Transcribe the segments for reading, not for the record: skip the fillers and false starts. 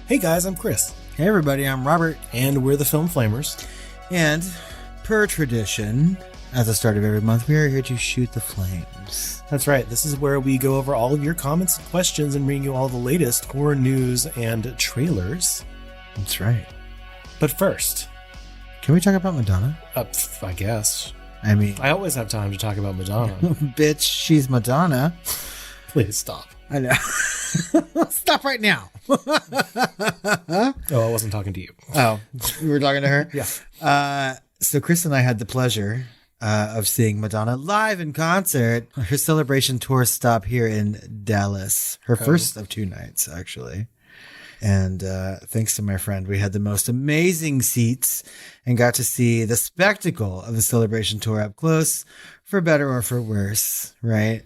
Hey guys, I'm Chris. Hey everybody, I'm Robert. And we're the Film Flamers. And per tradition, at the start of every month, we are here to shoot the flames. That's right. This is where we go over all of your comments and questions and bring you all the latest horror news and trailers. That's right. But first, can we talk about Madonna? I guess. I mean, I always have time to talk about Madonna. Bitch, she's Madonna. Please stop. I know. Stop right now. Oh, I wasn't talking to you. Oh, we were talking to her? Yeah. So Chris and I had the pleasure of seeing Madonna live in concert. Her celebration tour stop here in Dallas. Her first of 2 nights, actually. And thanks to my friend, we had the most amazing seats and got to see the spectacle of the celebration tour up close, for better or for worse, right?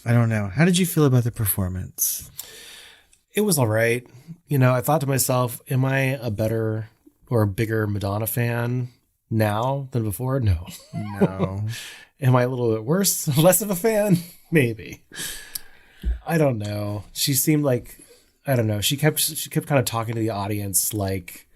I don't know. How did you feel about the performance? It was all right. You know, I thought to myself, am I a better or a bigger Madonna fan now than before? No. No. Am I a little bit worse? Less of a fan? Maybe. I don't know. She seemed like, I don't know. She kept kind of talking to the audience like,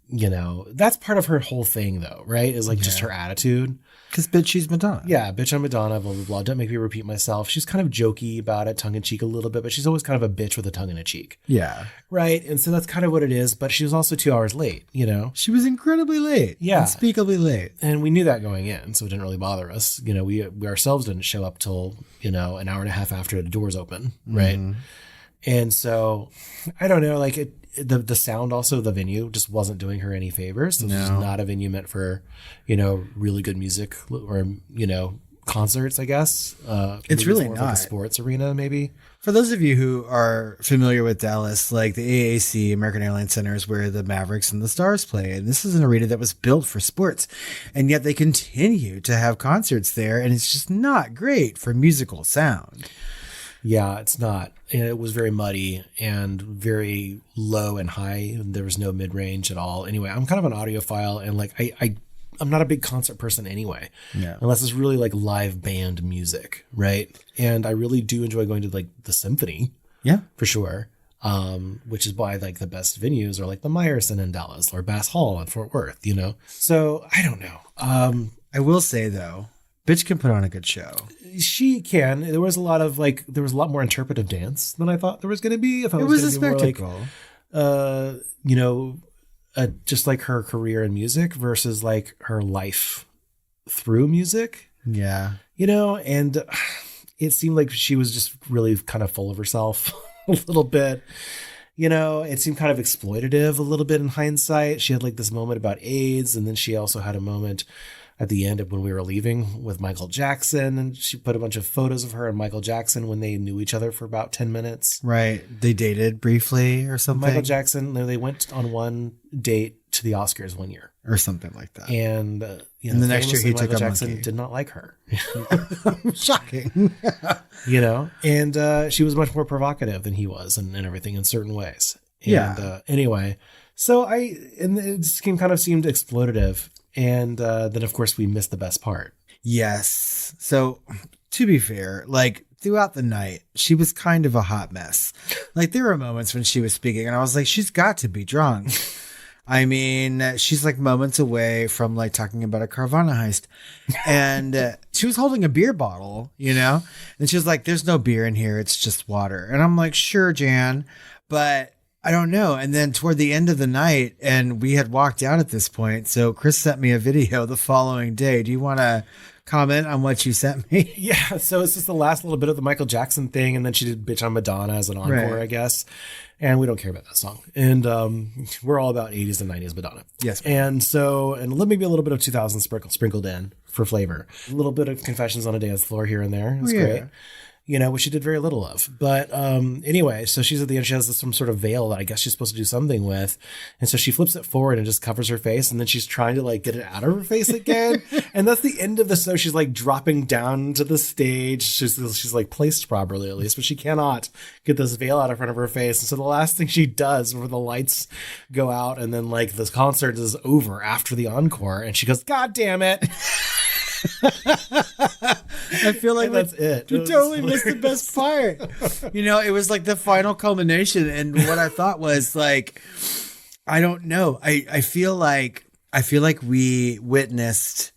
you know, that's part of her whole thing though, right? Is like just her attitude. Because bitch, she's Madonna. Yeah, bitch, I'm Madonna, blah, blah, blah. Don't make me repeat myself. She's kind of jokey about it, tongue-in-cheek a little bit, but she's always kind of a bitch with a tongue in a cheek. Yeah. Right? And so that's kind of what it is, but she was also 2 hours late, you know? She was incredibly late. Yeah. Unspeakably late. And we knew that going in, so it didn't really bother us. You know, we ourselves didn't show up till, you know, an hour and a half after the doors open, right? Mm-hmm. And so, I don't know, like the sound also, the venue just wasn't doing her any favors. This was not a venue meant for, you know, really good music or, you know, concerts, I guess. It's really not. Like a sports arena, maybe. For those of you who are familiar with Dallas, like the AAC, American Airlines Center, is where the Mavericks and the Stars play. And this is an arena that was built for sports. And yet they continue to have concerts there. And it's just not great for musical sound. Yeah, it's not. And it was very muddy and very low and high. And there was no mid-range at all. Anyway, I'm kind of an audiophile, and like I'm not a big concert person anyway. Yeah. Unless it's really like live band music, right? And I really do enjoy going to like the symphony. Yeah. For sure. Which is why like the best venues are like the Meyerson in Dallas or Bass Hall in Fort Worth, you know? So I don't know. I will say though, bitch can put on a good show. She can. There was a lot more interpretive dance than I thought there was going to be. I thought it was a spectacle. More like, you know, just like her career in music versus like her life through music. Yeah. You know, and it seemed like she was just really kind of full of herself a little bit. You know, it seemed kind of exploitative a little bit in hindsight. She had like this moment about AIDS, and then she also had a moment at the end of when we were leaving with Michael Jackson, and she put a bunch of photos of her and Michael Jackson when they knew each other for about 10 minutes. Right. They dated briefly or something. Michael Jackson, they went on one date to the Oscars one year. Or something like that. And, you know, and the next year he Michael took Jackson monkey. did not like her. Shocking. You know, and she was much more provocative than he was and everything in certain ways. And, anyway, so it kind of seemed exploitative. And then, of course, we missed the best part. Yes. So, to be fair, like throughout the night, she was kind of a hot mess. Like there were moments when she was speaking and I was like, she's got to be drunk. I mean, she's like moments away from like talking about a Carvana heist. And she was holding a beer bottle, you know, and she was like, there's no beer in here. It's just water. And I'm like, sure, Jan, but I don't know. And then toward the end of the night, and we had walked out at this point. So Chris sent me a video the following day. Do you want to comment on what you sent me? Yeah. So it's just the last little bit of the Michael Jackson thing. And then she did Bitch on Madonna as an encore, I guess. And we don't care about that song. And we're all about 80s and 90s Madonna. Yes. And so, and maybe a little bit of 2000 sprinkled in for flavor. A little bit of Confessions on a Dance Floor here and there. It's great. You know, which she did very little of. But anyway, so she's at the end. She has some sort of veil that I guess she's supposed to do something with. And so she flips it forward and just covers her face. And then she's trying to like get it out of her face again. And that's the end of the show. She's like dropping down to the stage. She's like placed properly at least, but she cannot get this veil out of front of her face. And so the last thing she does before the lights go out and then like this concert is over after the encore. And she goes, God damn it. I feel like that's it. We totally missed the best part. It was like the final culmination. And what I thought was like, I don't know. I feel like we witnessed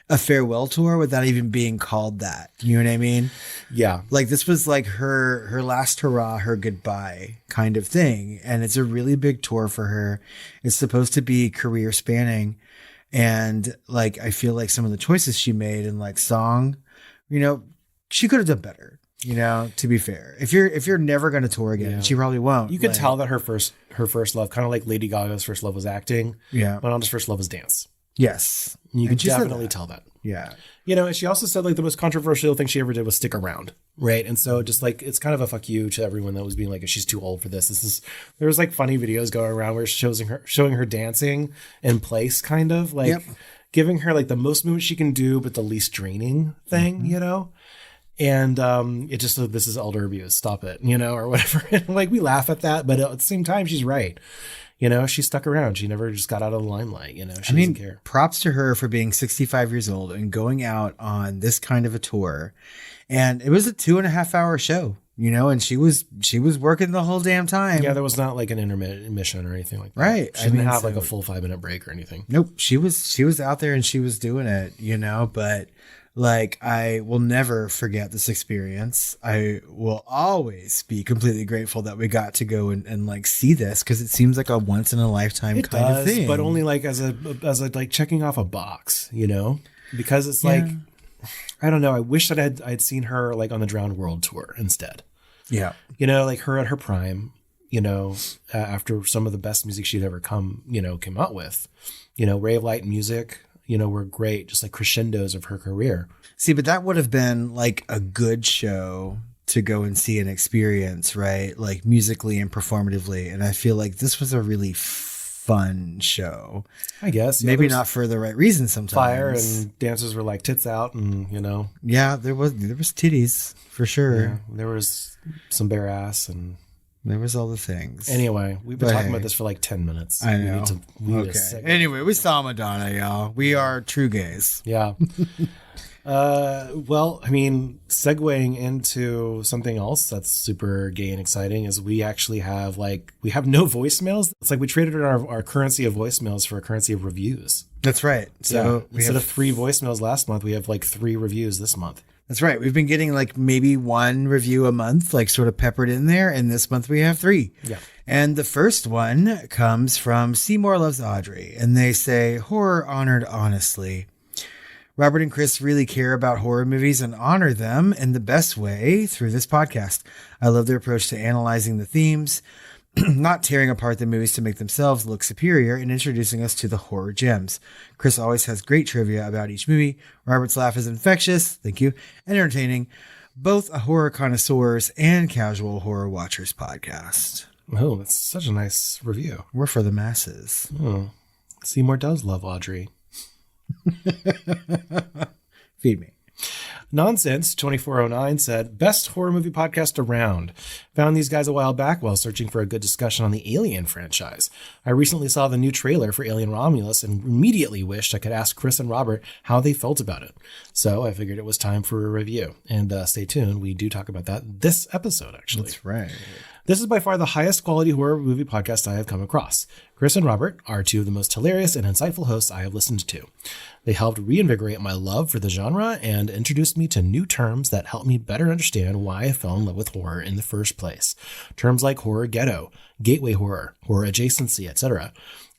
a farewell tour without even being called that. You know what I mean? Yeah. Like this was like her last hurrah, her goodbye kind of thing. And it's a really big tour for her. It's supposed to be career spanning. And like, I feel like some of the choices she made in like song, she could have done better, to be fair. If you're never going to tour again, and she probably won't. You could tell that her first love, kind of like Lady Gaga's first love was acting. Yeah. Madonna's first love was dance. Yes. You can definitely tell that. Yeah. And she also said like the most controversial thing she ever did was stick around. Right. And so just like, it's kind of a fuck you to everyone that was being like, she's too old for this. There was like funny videos going around where showing her dancing in place, kind of like giving her like the most movement she can do, but the least draining thing, And it just like, this is elder abuse. Stop it, or whatever. And like we laugh at that, but at the same time, she's right. She stuck around. She never just got out of the limelight. She doesn't care. Props to her for being 65 years old and going out on this kind of a tour. And it was a 2.5-hour show, and she was working the whole damn time. Yeah, there was not like an intermission or anything like that. Right. She didn't have like a full 5-minute break or anything. Nope. She was out there and she was doing it, but like, I will never forget this experience. I will always be completely grateful that we got to go and like see this, because it seems like a once in a lifetime kind of thing. But only like as a like checking off a box, because it's like, I don't know. I wish that I'd seen her like on the Drowned World tour instead. Yeah. Like her at her prime, after some of the best music she'd ever came out with, Ray of Light and Music, were great, just like crescendos of her career. See, but that would have been like a good show to go and see and experience, right? Like musically and performatively. And I feel like this was a really fun show. I guess. Yeah, maybe not for the right reason sometimes. Fire and dancers were like tits out and, Yeah, there was titties for sure. Yeah, there was some bare ass and... There was all the things. Anyway, we've been talking about this for like 10 minutes. I know. Anyway, we saw Madonna, y'all. We are true gays. Yeah. Well, I mean, segueing into something else that's super gay and exciting is we actually have we have no voicemails. It's like we traded our currency of voicemails for a currency of reviews. That's right. So instead of 3 voicemails last month, we have like 3 reviews this month. That's right. We've been getting like maybe 1 review a month, like sort of peppered in there. And this month we have 3. Yeah. And the first one comes from Seymour Loves Audrey. And they say, horror honored honestly. Robert and Chris really care about horror movies and honor them in the best way through this podcast. I love their approach to analyzing the themes, not tearing apart the movies to make themselves look superior, and introducing us to the horror gems. Chris always has great trivia about each movie. Robert's laugh is infectious, thank you, and entertaining. Both a horror connoisseurs and casual horror watchers podcast. Oh, that's such a nice review. We're for the masses. Oh, Seymour does love Audrey. Feed me. Nonsense 2409 said, best horror movie podcast around. Found these guys a while back while searching for a good discussion on the Alien franchise. I recently saw the new trailer for Alien Romulus and immediately wished I could ask Chris and Robert how they felt about it. So I figured it was time for a review. And stay tuned. We do talk about that this episode, actually. That's right. This is by far the highest quality horror movie podcast I have come across. Chris and Robert are 2 of the most hilarious and insightful hosts I have listened to. They helped reinvigorate my love for the genre and introduced me to new terms that helped me better understand why I fell in love with horror in the first place. Terms like horror ghetto, gateway horror, horror adjacency, etc.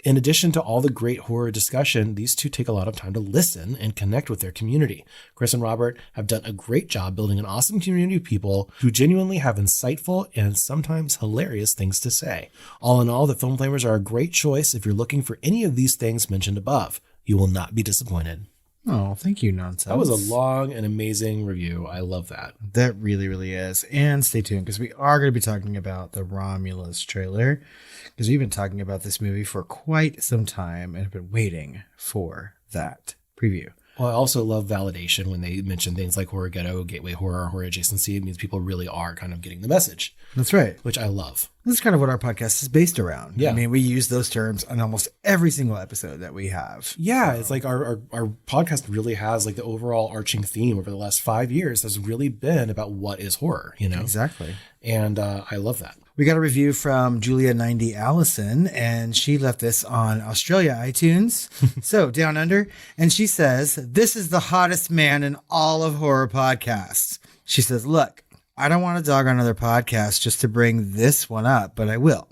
In addition to all the great horror discussion, these 2 take a lot of time to listen and connect with their community. Chris and Robert have done a great job building an awesome community of people who genuinely have insightful and sometimes hilarious things to say. All in all, the Film Flamers are a great choice if you're looking for any of these things mentioned above. You will not be disappointed. Oh, thank you, Nonsense. That was a long and amazing review. I love that. That really, really is. And stay tuned because we are going to be talking about the Romulus trailer because we've been talking about this movie for quite some time and have been waiting for that preview. Well, I also love validation when they mention things like horror ghetto, gateway horror, horror adjacency. It means people really are kind of getting the message. That's right. Which I love. That's kind of what our podcast is based around. Yeah. I mean, we use those terms on almost every single episode that we have. Yeah, it's like our podcast really has like the overall arching theme over the last 5 years has really been about what is horror, you know? Exactly. And I love that. We got a review from Julia90 Allison, and she left this on Australia iTunes. So down under. And she says, "This is the hottest man in all of horror podcasts." She says, "Look, I don't want to dog on other podcasts just to bring this one up, but I will.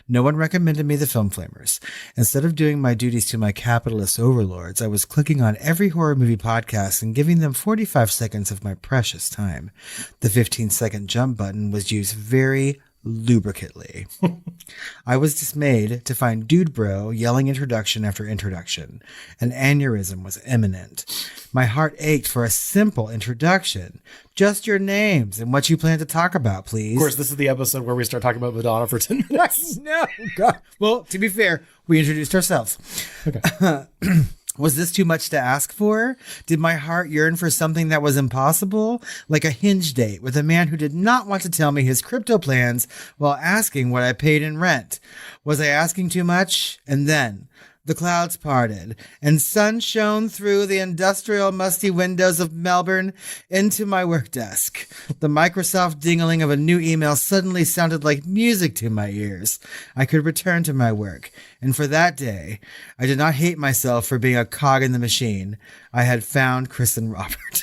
No one recommended me the Film Flamers. Instead of doing my duties to my capitalist overlords, I was clicking on every horror movie podcast and giving them 45 seconds of my precious time. The 15-second jump button was used very lubricantly. I was dismayed to find Dude Bro yelling introduction after introduction. An aneurysm was imminent. My heart ached for a simple introduction. Just your names and what you plan to talk about, please." Of course, this is the episode where we start talking about Madonna for 10 minutes. No, God. Well, to be fair, we introduced ourselves. Okay. Was this too much to ask for? Did my heart yearn for something that was impossible? Like a Hinge date with a man who did not want to tell me his crypto plans while asking what I paid in rent. Was I asking too much? And then the clouds parted, and sun shone through the industrial musty windows of Melbourne into my work desk. The Microsoft dingling of a new email suddenly sounded like music to my ears. I could return to my work, and for that day, I did not hate myself for being a cog in the machine. I had found Chris and Robert.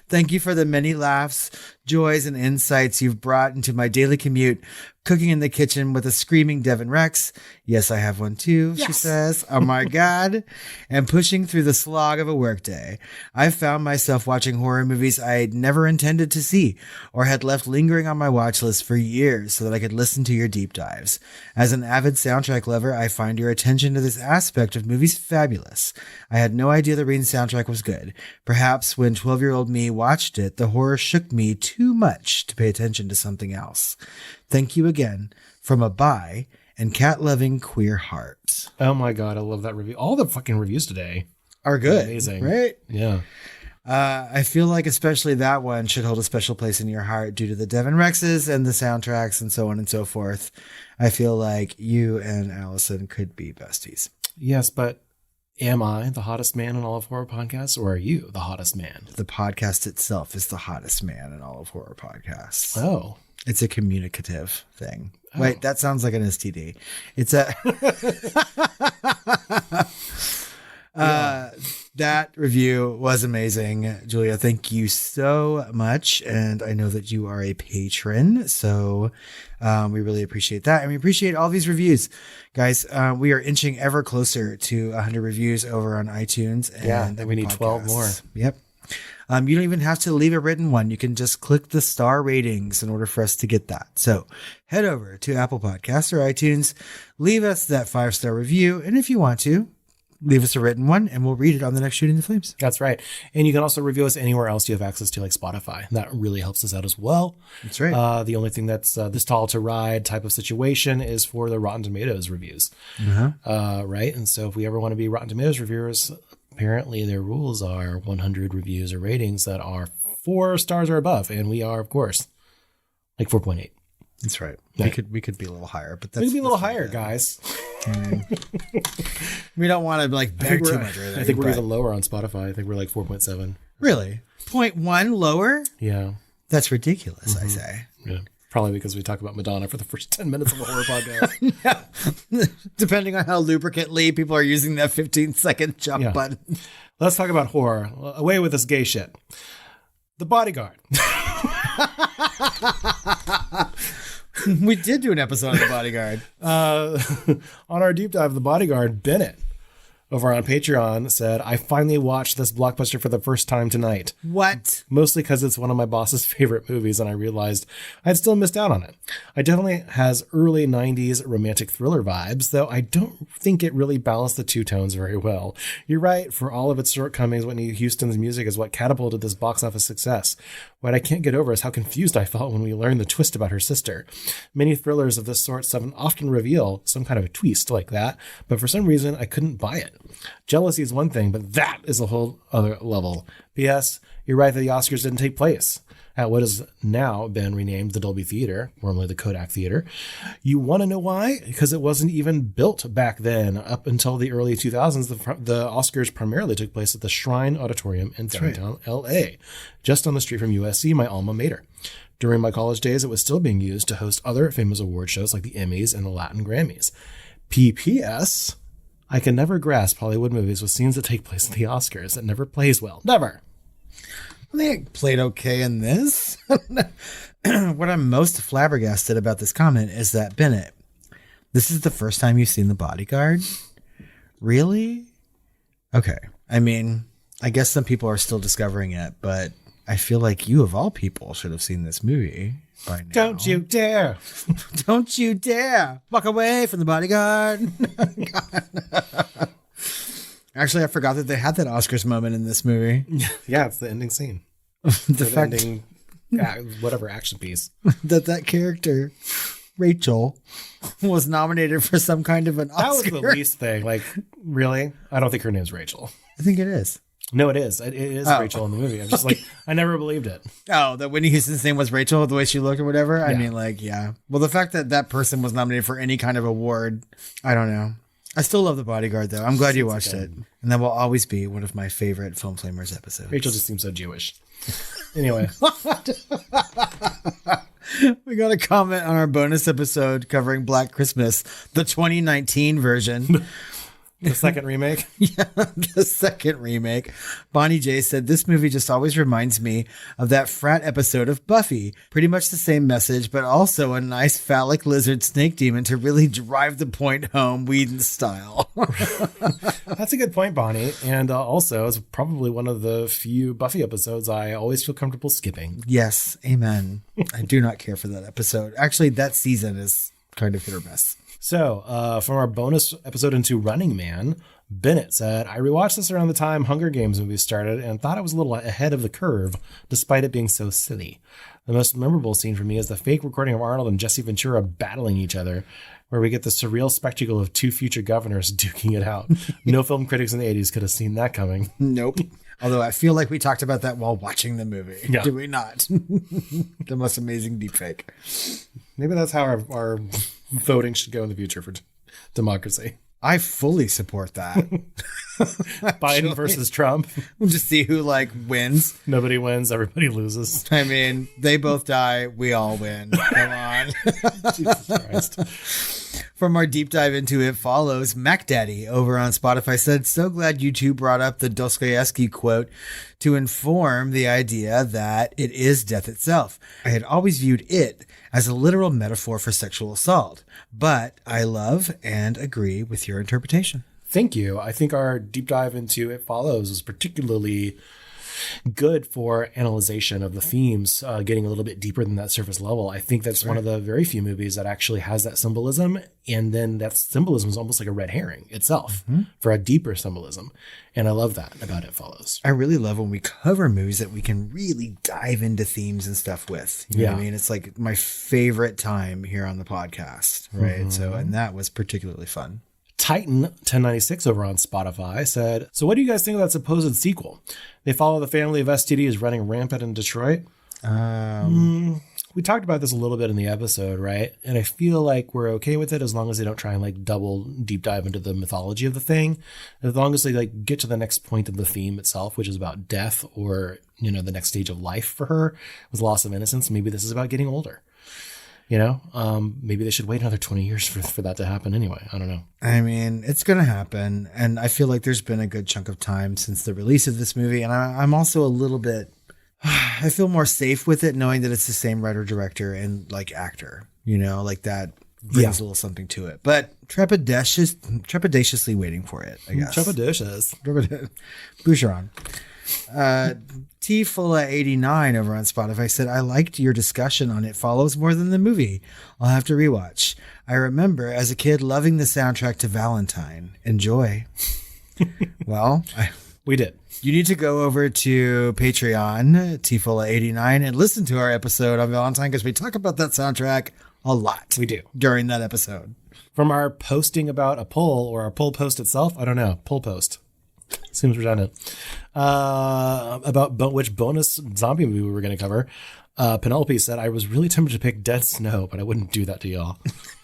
Thank you for the many laughs, joys, and insights you've brought into my daily commute, cooking in the kitchen with a screaming Devin Rex. Yes, I have one too, she says. Oh my God. And pushing through the slog of a workday. I found myself watching horror movies I had never intended to see or had left lingering on my watch list for years so that I could listen to your deep dives. As an avid soundtrack lover, I find your attention to this aspect of movies fabulous. I had no idea the Rain soundtrack was good. Perhaps when 12-year-old me watched it, the horror shook me too much to pay attention to something else. Thank you again from a bi and cat-loving queer heart. Oh my God, I love that review. All the fucking reviews today are good. Amazing. Right? Yeah. I feel like especially that one should hold a special place in your heart due to the Devin Rexes and the soundtracks and so on and so forth. I feel like you and Allison could be besties. Yes, but am I the hottest man in all of horror podcasts, or are you the hottest man? The podcast itself is the hottest man in all of horror podcasts. Oh. It's a communicative thing. Oh. Wait, that sounds like an STD. It's a... That review was amazing, Julia. Thank you so much. And I know that you are a patron, so we really appreciate that. And we appreciate all these reviews. Guys, we are inching ever closer to 100 reviews over on iTunes. And we need 12 more. Yep. You don't even have to leave a written one. You can just click the star ratings in order for us to get that. So head over to Apple Podcasts or iTunes, leave us that 5-star review. And if you want to, leave us a written one and we'll read it on the next Shooting the Flames. That's right. And you can also review us anywhere else you have access to, like Spotify. That really helps us out as well. That's right. The only thing that's this tall to ride type of situation is for the Rotten Tomatoes reviews. Right. And so if we ever want to be Rotten Tomatoes reviewers, apparently their rules are 100 reviews or ratings that are 4 stars or above. And we are, of course, like 4.8. That's right. Yeah. We could be a little higher, but We could be a little higher, guys. We don't want to like beg too much. I think we're even lower on Spotify. I think we're like 4.7. Really? 0.1 lower? Yeah. That's ridiculous, I say. Yeah. Probably because we talk about Madonna for the first 10 minutes of a horror podcast. Yeah. Depending on how lubricantly people are using that 15-second jump button. Let's talk about horror. Away with this gay shit. The Bodyguard. We did do an episode on The Bodyguard. On our deep dive of The Bodyguard, Bennett over on Patreon said, I finally watched this blockbuster for the first time tonight. What? Mostly because it's one of my boss's favorite movies, and I realized I'd still missed out on it. It definitely has early 90s romantic thriller vibes, though I don't think it really balanced the two tones very well. You're right, for all of its shortcomings, Whitney Houston's music is what catapulted this box office success. What I can't get over is how confused I felt when we learned the twist about her sister. Many thrillers of this sort often reveal some kind of a twist like that, but for some reason I couldn't buy it. Jealousy is one thing, but that is a whole other level. P.S. You're right that the Oscars didn't take place. at what has now been renamed the Dolby Theater, formerly the Kodak Theater. You want to know why? Because it wasn't even built back then. Up until the early 2000s, the Oscars primarily took place at the Shrine Auditorium in downtown LA, just on the street from USC, my alma mater. During my college days, it was still being used to host other famous award shows like the Emmys and the Latin Grammys. PPS, I can never grasp Hollywood movies with scenes that take place at the Oscars. It never plays well. Never. I think it played okay in this. What I'm most flabbergasted about this comment is that, Bennett, this is the first time you've seen The Bodyguard? Really? Okay. I mean, I guess some people are still discovering it, but I feel like you, of all people, should have seen this movie by now. Don't you dare. Don't you dare walk away from The Bodyguard. Actually, I forgot that they had that Oscars moment in this movie. Yeah, it's the ending scene. The fact ending, whatever action piece. that character, Rachel, was nominated for some kind of an Oscar. That was the least thing. Like, really? I don't think her name's Rachel. I think it is. No, it is. It is Rachel in the movie. I'm just like, I never believed it. Oh, that Whitney Houston's name was Rachel, the way she looked or whatever? Yeah. I mean, like, yeah. Well, the fact that that person was nominated for any kind of award, I don't know. I still love The Bodyguard, though. I'm glad you watched it. And that will always be one of my favorite Film Flamers episodes. Rachel just seems so Jewish. Anyway. We got a comment on our bonus episode covering Black Christmas, the 2019 version. The second remake? Yeah, the second remake. Bonnie J said, this movie just always reminds me of that frat episode of Buffy. Pretty much the same message, but also a nice phallic lizard snake demon to really drive the point home, Whedon style. That's a good point, Bonnie. And also, it's probably one of the few Buffy episodes I always feel comfortable skipping. Yes, amen. I do not care for that episode. Actually, that season is kind of hit or miss. So, from our bonus episode into Running Man, Bennett said, I rewatched this around the time Hunger Games movies started and thought it was a little ahead of the curve, despite it being so silly. The most memorable scene for me is the fake recording of Arnold and Jesse Ventura battling each other, where we get the surreal spectacle of two future governors duking it out. No film critics in the 80s could have seen that coming. Nope. Although I feel like we talked about that while watching the movie. Yeah. Did we not? The most amazing deepfake. Maybe that's how our voting should go in the future for democracy. I fully support that. Biden versus Trump. We'll just see who wins. Nobody wins. Everybody loses. I mean, they both die. We all win. Come on. Jesus Christ. From our deep dive into It Follows, Mac Daddy over on Spotify said, so glad you two brought up the Dostoevsky quote to inform the idea that it is death itself. I had always viewed it as a literal metaphor for sexual assault, but I love and agree with your interpretation. Thank you. I think our deep dive into It Follows was particularly good for analyzation of the themes, getting a little bit deeper than that surface level. I think that's one of the very few movies that actually has that symbolism. And then that symbolism is almost like a red herring itself for a deeper symbolism. And I love that about It Follows. I really love when we cover movies that we can really dive into themes and stuff with. You know what I mean? It's like my favorite time here on the podcast, right? So, and that was particularly fun. Titan 1096 over on Spotify said, so what do you guys think of that supposed sequel? They follow the family of STDs running rampant in Detroit. We talked about this a little bit in the episode, right? And I feel like we're okay with it as long as they don't try and double deep dive into the mythology of the thing. As long as they get to the next point of the theme itself, which is about death or, the next stage of life for her was loss of innocence. Maybe this is about getting older. Maybe they should wait another 20 years for that to happen anyway. I don't know. I mean, it's going to happen. And I feel like there's been a good chunk of time since the release of this movie. And I'm also a little bit, I feel more safe with it knowing that it's the same writer, director, and actor, that brings a little something to it. But trepidatiously waiting for it, I guess. Trepidatious. Boucheron. T-Fulla89 over on Spotify said, I liked your discussion on It Follows more than the movie. I'll have to rewatch. I remember as a kid loving the soundtrack to Valentine. Enjoy. Well, we did. You need to go over to Patreon, T-Fulla89, and listen to our episode on Valentine because we talk about that soundtrack a lot. We do. During that episode. From our posting about a poll or our poll post itself, I don't know. Poll post. Seems redundant. About which bonus zombie movie we were going to cover. Penelope said, I was really tempted to pick Dead Snow, but I wouldn't do that to y'all.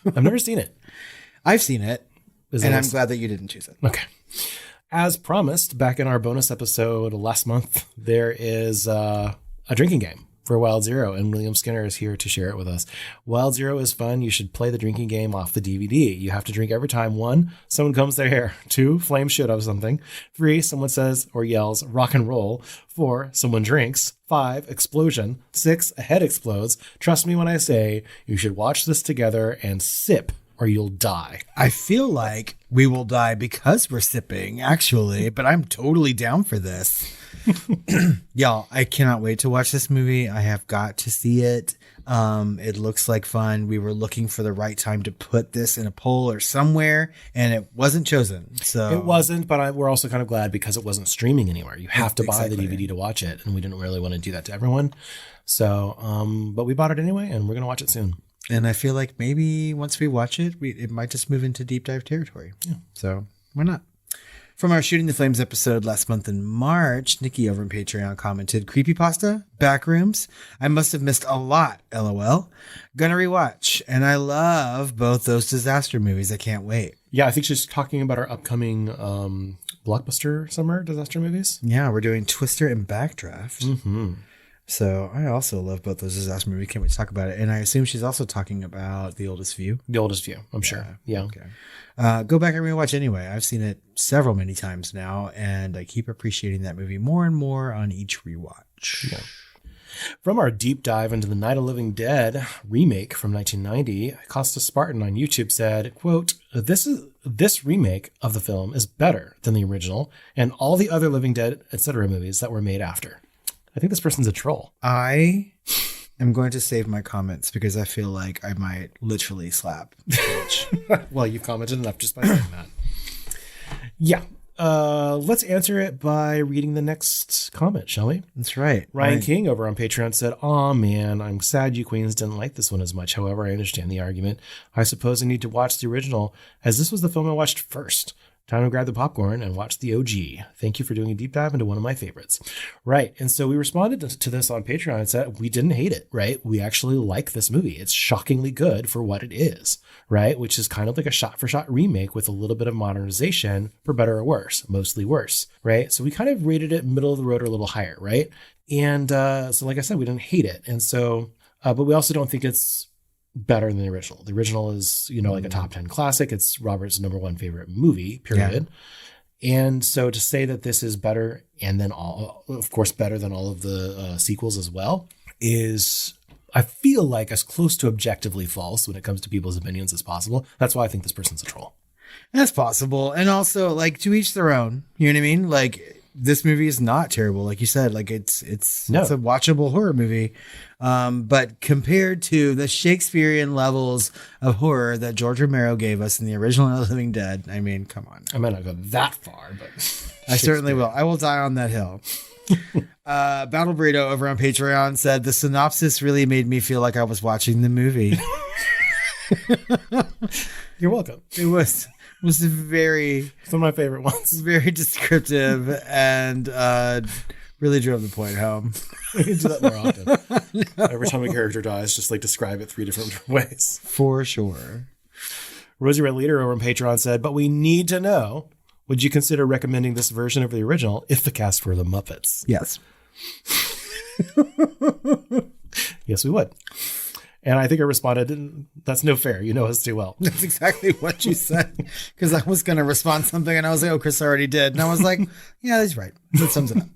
I've never seen it. I've seen it. And I'm glad that you didn't choose it. Okay. As promised, back in our bonus episode last month, there is a drinking game for Wild Zero, and William Skinner is here to share it with us. Wild Zero is fun. You should play the drinking game off the DVD. You have to drink every time. 1, someone combs their hair. 2, flames shoot up something. 3, someone says or yells rock and roll. 4, someone drinks. 5, explosion. 6, a head explodes. Trust me when I say you should watch this together and sip or you'll die. I feel like we will die because we're sipping, actually, but I'm totally down for this. Y'all, I cannot wait to watch this movie. I have got to see it. It looks like fun. We were looking for the right time to put this in a poll or somewhere, and it wasn't chosen. So it wasn't, but we're also kind of glad because it wasn't streaming anywhere. You have to buy the DVD to watch it, and we didn't really want to do that to everyone. So, but we bought it anyway, and we're going to watch it soon. And I feel like maybe once we watch it, it might just move into deep dive territory. Yeah. So why not? From our Shooting the Flames episode last month in March, Nikki over on Patreon commented, Creepypasta, Backrooms. I must have missed a lot, LOL. Gonna rewatch. And I love both those disaster movies. I can't wait. Yeah, I think she's talking about our upcoming blockbuster summer disaster movies. Yeah, we're doing Twister and Backdraft. Mm-hmm. So I also love both those disaster movies. Can't wait to talk about it. And I assume she's also talking about The Oldest View. The Oldest View, I'm sure. Yeah. Okay. Go back and rewatch anyway. I've seen it many times now, and I keep appreciating that movie more and more on each rewatch. Yeah. From our deep dive into the Night of the Living Dead remake from 1990, Costa Spartan on YouTube said, quote, this remake of the film is better than the original and all the other Living Dead, etc. movies that were made after. I think this person's a troll. I am going to save my comments because I feel like I might literally slap the bitch. Well, you've commented enough just by saying that. Yeah. Let's answer it by reading the next comment, shall we? That's right. Ryan King over on Patreon said, "Aw, man, I'm sad you queens didn't like this one as much. However, I understand the argument. I suppose I need to watch the original as this was the film I watched first. Time to grab the popcorn and watch the OG. Thank you for doing a deep dive into one of my favorites." Right. And so we responded to this on Patreon and said, we didn't hate it, right? We actually like this movie. It's shockingly good for what it is, right? Which is kind of like a shot for shot remake with a little bit of modernization, for better or worse, mostly worse, right? So we kind of rated it middle of the road or a little higher, right? And so like I said, we didn't hate it. And so, but we also don't think it's better than the original. The original is, like a top 10 classic. It's Robert's #1 favorite movie, period. Yeah. And so to say that this is better and then of course, better than all of the sequels as well is, I feel like, as close to objectively false when it comes to people's opinions as possible. That's why I think this person's a troll. That's possible. And also, like, to each their own. You know what I mean? Like, this movie is not terrible. Like you said, like it's a watchable horror movie. But compared to the Shakespearean levels of horror that George Romero gave us in the original Living Dead, I mean, come on. I might not go that far, but I certainly will. I will die on that hill. Battle Burrito over on Patreon said, the synopsis really made me feel like I was watching the movie. You're welcome. It was very, some of my favorite ones. Very descriptive and really drove the point home. We can do that more often. No. Every time a character dies, just like describe it 3 different ways. For sure. Rosie Red Leader over on Patreon said, but we need to know, would you consider recommending this version over the original if the cast were the Muppets? Yes. Yes, we would. And I think I responded, that's no fair. You know us too well. That's exactly what you said. Because I was going to respond something and I was like, oh, Chris already did. And I was like, yeah, that's right. That sums it up.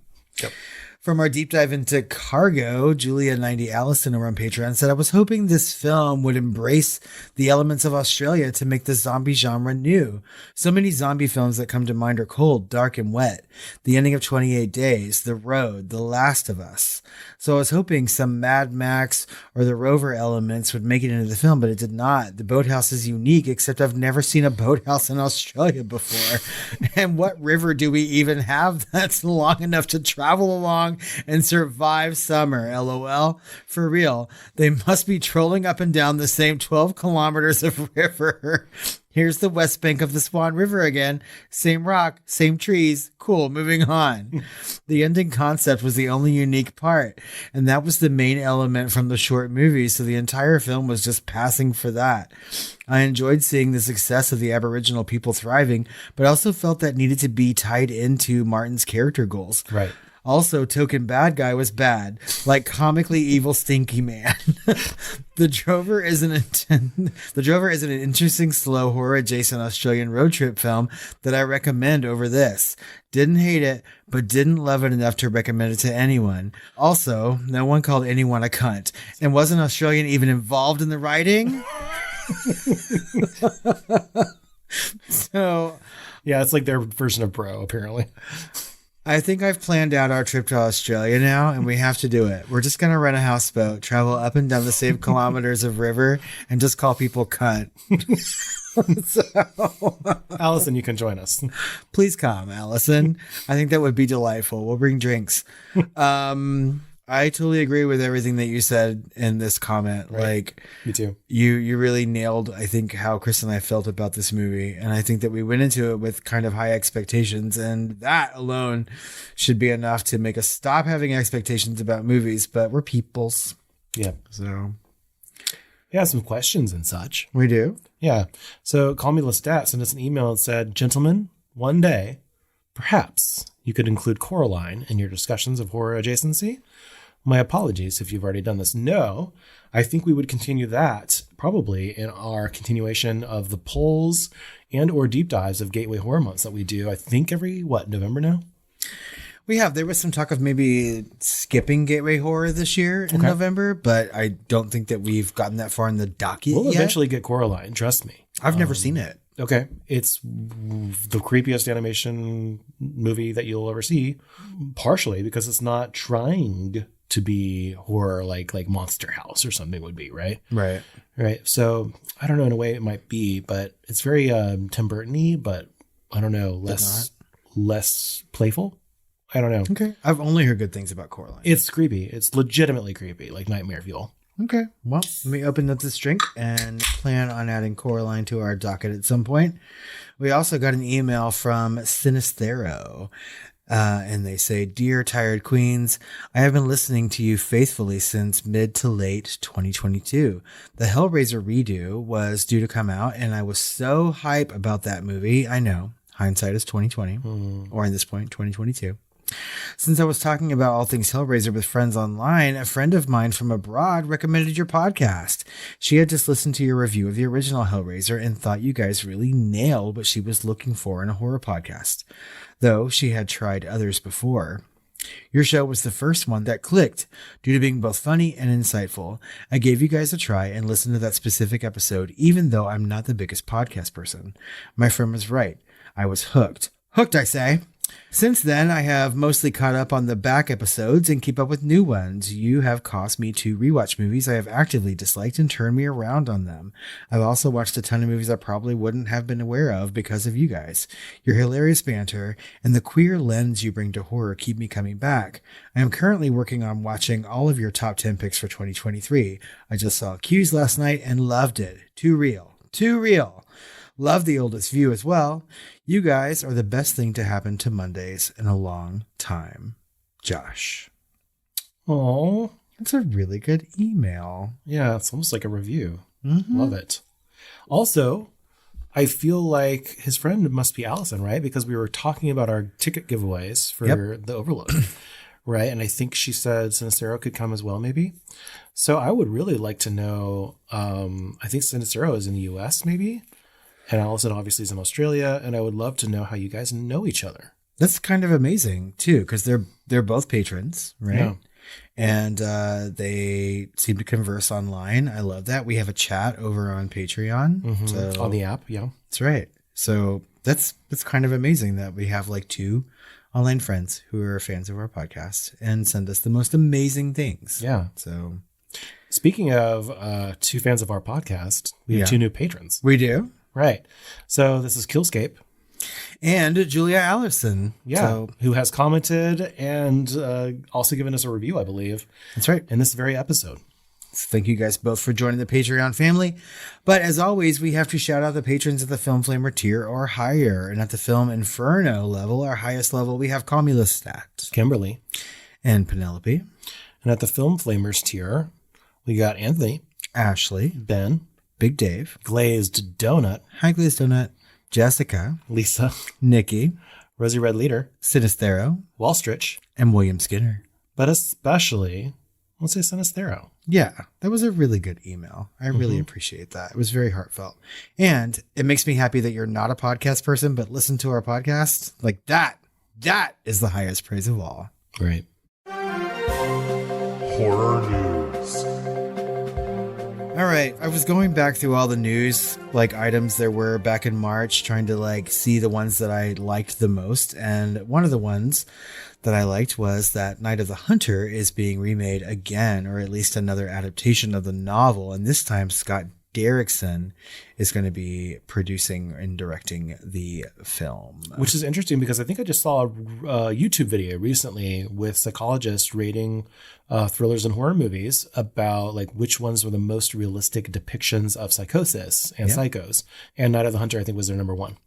Yep. From our deep dive into Cargo, Julia 90 Allison over on Patreon said, I was hoping this film would embrace the elements of Australia to make the zombie genre new. So many zombie films that come to mind are cold, dark, and wet. The Ending of 28 Days, The Road, The Last of Us. So I was hoping some Mad Max or the Rover elements would make it into the film, but it did not. The boathouse is unique, except I've never seen a boathouse in Australia before. And what river do we even have that's long enough to travel along strong and survive summer. LOL. For real. They must be trolling up and down the same 12 kilometers of river. Here's the west bank of the Swan River again. Same rock, same trees. Cool, moving on. The ending concept was the only unique part, and that was the main element from the short movie, so the entire film was just passing for that. I enjoyed seeing the success of the Aboriginal people thriving, but also felt that needed to be tied into Martin's character goals. Right. Also, token bad guy was bad, like comically evil stinky man. The Drover is an interesting, slow horror adjacent Australian road trip film that I recommend over this. Didn't hate it, but didn't love it enough to recommend it to anyone. Also, no one called anyone a cunt, and wasn't Australian even involved in the writing? So, yeah, it's like their version of bro, apparently. I think I've planned out our trip to Australia now, and we have to do it. We're just going to rent a houseboat, travel up and down the same kilometers of river, and just call people cunt. So, Allison, you can join us. Please come, Allison. I think that would be delightful. We'll bring drinks. I totally agree with everything that you said in this comment. Right. Like, Me too. You really nailed, I think, how Chris and I felt about this movie. And I think that we went into it with kind of high expectations, and that alone should be enough to make us stop having expectations about movies, but we're peoples. Yeah. So Yeah, some questions and such. we do. Yeah. So Call Me Lestat sent us an email and said, "Gentlemen, one day, perhaps you could include Coraline in your discussions of horror adjacency. My apologies if you've already done this." No, I think we would continue that probably in our continuation of the polls and or deep dives of Gateway Horror Months that we do, I think every, November now? There was some talk of maybe skipping Gateway Horror this year in November, but I don't think that we've gotten that far in the docket We'll yet. eventually get Coraline, trust me. I've never seen it. Okay. It's the creepiest animation movie that you'll ever see, partially because it's not trying to be horror like Monster House or something would be, right? Right. Right. So I don't know, in a way it might be, but it's very Tim Burton-y, but I don't know, less playful. I don't know. Okay. I've only heard good things about Coraline. It's creepy. It's legitimately creepy, like Nightmare Fuel. Okay. Well, let me open up this drink and plan on adding Coraline to our docket at some point. We also got an email from Sinistero. And they say, "Dear Tired Queens, I have been listening to you faithfully since mid to late 2022. The Hellraiser redo was due to come out, and I was so hype about that movie. I know, hindsight is 2020, or in this point, 2022. Since I was talking about all things Hellraiser with friends online, a friend of mine from abroad recommended your podcast. She had just listened to your review of the original Hellraiser and thought you guys really nailed what she was looking for in a horror podcast, though she had tried others before. Your show was the first one that clicked due to being both funny and insightful. I gave you guys a try and listened to that specific episode, even though I'm not the biggest podcast person. My friend was right. I was hooked. Hooked, I say. Since then, I have mostly caught up on the back episodes and keep up with new ones. You have caused me to rewatch movies I have actively disliked and turned me around on them. I've also watched a ton of movies I probably wouldn't have been aware of because of you guys. Your hilarious banter and the queer lens you bring to horror keep me coming back. I am currently working on watching all of your top 10 picks for 2023. I just saw Q's last night and loved it. Too real. Too real. Love The Oldest View as well. You guys are the best thing to happen to Mondays in a long time. Josh. Oh, That's a really good email. yeah, it's almost like a review. Love it. Also, I feel like his friend must be Allison, right? Because we were talking about our ticket giveaways for the Overlook, right? And I think she said Sinistero could come as well, maybe. So I would really like to know, I think Sinistero is in the US, maybe. And Allison obviously is in Australia. And I would love to know how you guys know each other. That's kind of amazing too, because they're both patrons, right? Yeah. And they seem to converse online. I love that. We have a chat over on Patreon. So On the app, yeah. that's right. So that's kind of amazing that we have like two online friends who are fans of our podcast and send us the most amazing things. Yeah. So Speaking of two fans of our podcast, we have two new patrons. we do. Right. So this is Killscape. And Julia Allison. Yeah, So, who has commented and also given us a review, I believe. that's right. In this very episode. So thank you guys both for joining the Patreon family. But as always, we have to shout out the patrons at the Film Flamer tier or higher. And at the Film Inferno level, our highest level, we have Comulus Stacked. Kimberly. And Penelope. And at the Film Flamers tier, we got Anthony. Ashley. Ben. Big Dave. Glazed Donut. Hi, Glazed Donut. Jessica. Lisa. Nikki. Rosie Red Leader. Sinistero. Wallstritch. And William Skinner. But especially, let's say Sinistero. Yeah, that was a really good email. I really appreciate that. It was very heartfelt. And it makes me happy that you're not a podcast person, but listen to our podcast. Like that is the highest praise of all. Right. Horror news. All right. I was going back through all the news, like items there were back in March, trying to like see the ones that I liked the most. And one of the ones that I liked was that Night of the Hunter is being remade again, or at least another adaptation of the novel. And this time Scott Derrickson is going to be producing and directing the film. Which is interesting because I think I just saw a YouTube video recently with psychologists rating thrillers and horror movies about like which ones were the most realistic depictions of psychosis and psychos. And Night of the Hunter, I think, was their number one.